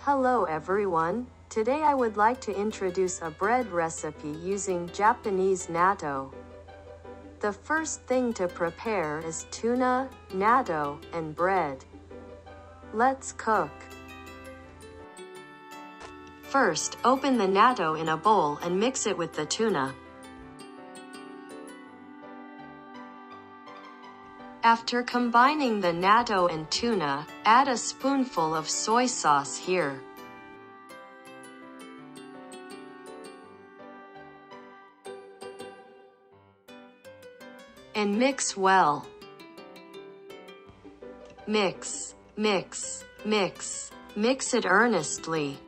Hello everyone, today I would like to introduce a bread recipe using Japanese natto. The first thing to prepare is tuna, natto, and bread. Let's cook. First, open the natto in a bowl and mix it with the tuna. After combining the natto and tuna, add a spoonful of soy sauce here. And mix well. Mix, mix, mix. Mix it earnestly.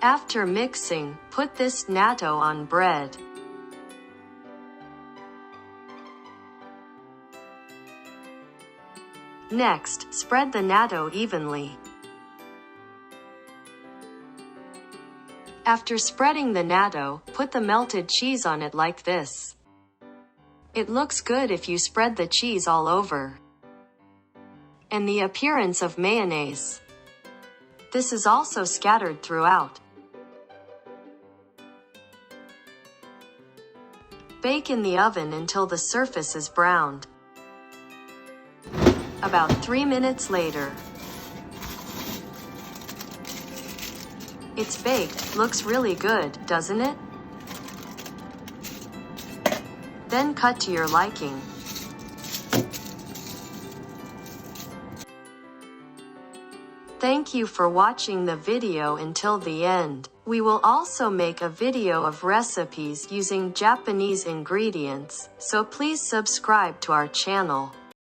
After mixing, put this natto on bread. Next, spread the natto evenly. After spreading the natto, put the melted cheese on it like this. It looks good if you spread the cheese all over. And the appearance of mayonnaise. This is also scattered throughout. Bake in the oven until the surface is browned. About 3 minutes later. It's baked, looks really good, doesn't it? Then cut to your liking. Thank you for watching the video until the end. We will also make a video of recipes using Japanese ingredients, so please subscribe to our channel.